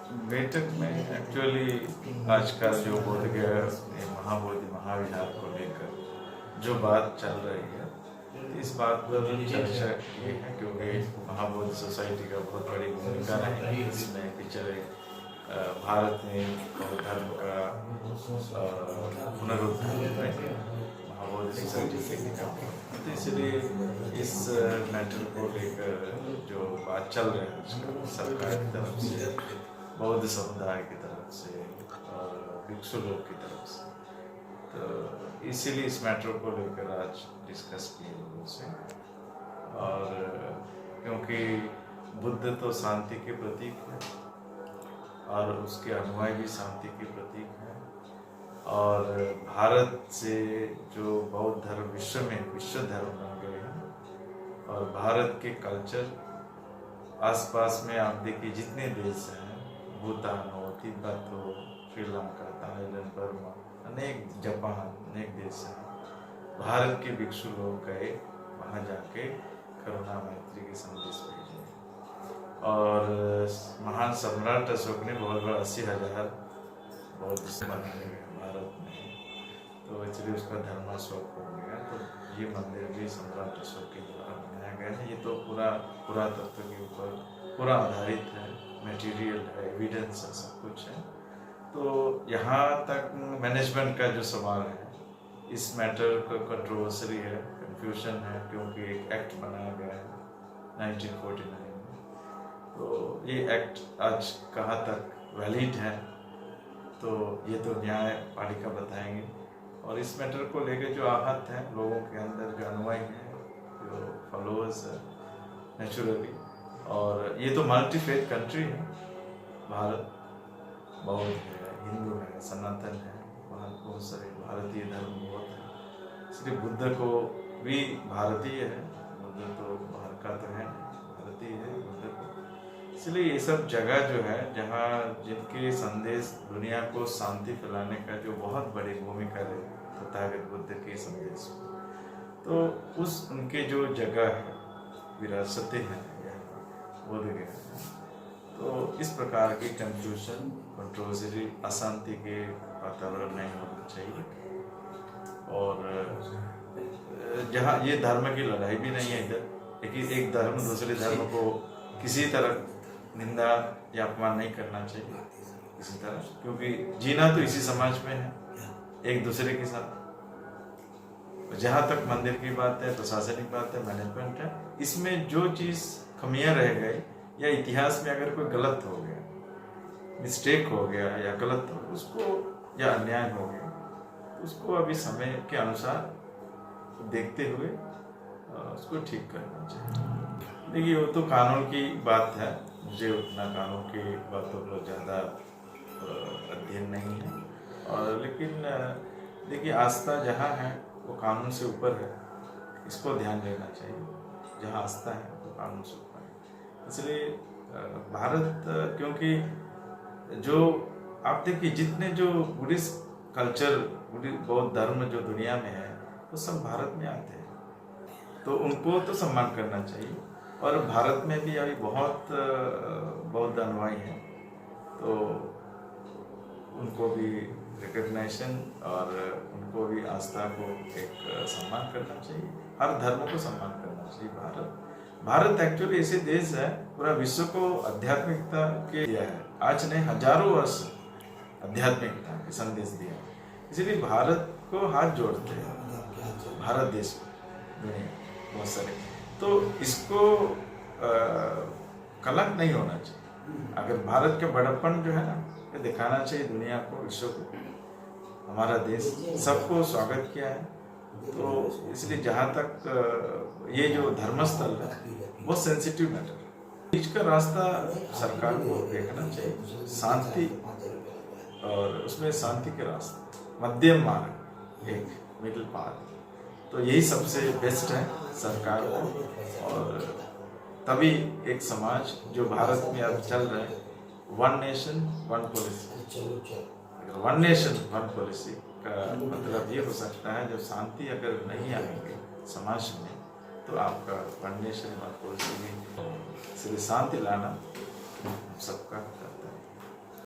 बैठक में एक्चुअली आज का जो बोध गया महाबोधि महाविहार को लेकर जो बात चल रही है, इस बात पर चर्चा ये है क्योंकि महाबोधि सोसाइटी का बहुत बड़ी भूमिका रहेगी इसमें पिछले भारत में बौद्ध धर्म का पुनरुद्धार में महाबोधि सोसाइटी का। तो इसलिए इस मैटर को लेकर जो बात चल रही है सरकार की तरफ से, बौद्ध समुदाय की तरफ से और भिक्षु लोग की तरफ से, तो इसीलिए इस मैटर को लेकर आज डिस्कस किए लोगों से। और क्योंकि बुद्ध तो शांति के प्रतीक है और उसके अनुयायी भी शांति के प्रतीक हैं, और भारत से जो बौद्ध धर्म विश्व में विश्व धर्म बन गए हैं, और भारत के कल्चर आसपास में आप देखिए जितने देश हैं, भूटान हो, तिब्बत हो, श्रीलंका, थाईलैंड, बर्मा, अनेक जापान, अनेक देश हैं, भारत के भिक्षु लोग गए वहाँ जाके करुणा मैत्री के संदेश भेजे। और महान सम्राट अशोक ने बहुत बड़ा 80,000 बौद्ध बनाए भारत में, तो इसलिए उसका धर्माशोक हो गया। तो ये मंदिर भी सम्राट अशोक के द्वारा बनाया गया है। ये तो पूरा पुरातत्व के ऊपर पूरा आधारित है, मटेरियल है, एविडेंस है, सब कुछ है। तो यहाँ तक मैनेजमेंट का जो सवाल है, इस मैटर का कंट्रोवर्सी है, कंफ्यूजन है, क्योंकि एक एक्ट बनाया गया है 1949 में। तो ये एक्ट आज कहाँ तक वैलिड है, तो ये तो न्यायपालिका बताएंगे। और इस मैटर को लेकर जो आहत हैं लोगों के अंदर, जो अनुयायी हैं, जो फॉलोअर्स है नेचुरली, और ये तो मल्टी फेथ कंट्री है भारत, बौद्ध है, हिंदू है, सनातन है, वहाँ बहुत सारे भारतीय धर्म बहुत है, इसलिए बुद्ध को भी भारतीय है, बुद्ध तो बाहर का तो है, भारतीय है बुद्ध को। इसलिए ये सब जगह जो है जहाँ जिनके संदेश दुनिया को शांति फैलाने का जो बहुत बड़ी भूमिका है तथागत बुद्ध के संदेश, तो उस उनके जो जगह है, विरासतें हैं बोध गया, तो इस प्रकार की कंफ्यूजन, कंट्रोवर्सी, अशांति के वातावरण नहीं होना चाहिए। और जहाँ ये धर्म की लड़ाई भी नहीं है इधर, लेकिन एक धर्म दूसरे धर्म को किसी तरह निंदा या अपमान नहीं करना चाहिए किसी तरह, क्योंकि जीना तो इसी समाज में है एक दूसरे के साथ। जहाँ तक मंदिर की बात है, प्रशासनिक बात है, मैनेजमेंट है, इसमें जो चीज़ कमियां रह गई या इतिहास में अगर कोई गलत हो गया, मिस्टेक हो गया या गलत हो उसको, या अन्याय हो गया, उसको अभी समय के अनुसार देखते हुए उसको ठीक करना चाहिए। देखिए वो तो कानून की बात है, मुझे उतना कानून की बातों पर ज़्यादा अध्ययन नहीं है, और लेकिन देखिए आस्था जहाँ है वो कानून से ऊपर है, इसको ध्यान देना चाहिए। जहाँ आस्था है वो कानून से ऊपर है। इसलिए भारत, क्योंकि जो आप देखिए जितने जो बुद्धिस्ट कल्चर, बौद्ध धर्म जो दुनिया में है वो सब भारत में आते हैं, तो उनको तो सम्मान करना चाहिए। और भारत में भी अभी बहुत बौद्ध अनुयायी हैं, तो उनको भी रिकग्नाइजेशन और उनको भी आस्था को एक सम्मान करना चाहिए, हर धर्म को सम्मान करना चाहिए। भारत एक्चुअली ऐसे देश है, पूरा विश्व को आध्यात्मिकता के दिया है, आज नहीं हजारों वर्ष आध्यात्मिकता के संदेश दिया है। इसीलिए भारत को हाथ जोड़ते हैं भारत देश दुनिया बहुत सारे, तो इसको कलंक नहीं होना चाहिए। अगर भारत का बड़प्पन जो है ना, ये दिखाना चाहिए दुनिया को, विश्व को, हमारा देश सबको स्वागत किया है। तो इसलिए जहाँ तक ये जो धर्मस्थल है वो सेंसिटिव मैटर, बीच का रास्ता सरकार को देखना चाहिए, शांति, और उसमें शांति के रास्ते, मध्यम मार्ग, एक मिडिल पाथ, तो यही सबसे बेस्ट है सरकार को। और तभी एक समाज जो भारत में अब चल रहा है, वन नेशन वन पॉलिसी, अगर वन नेशन वन पॉलिसी का मतलब ये हो सकता है, जब शांति अगर नहीं आएंगे समाज में तो आपका वन नेशन वन पॉलिसी भी, इसलिए शांति लाना सबका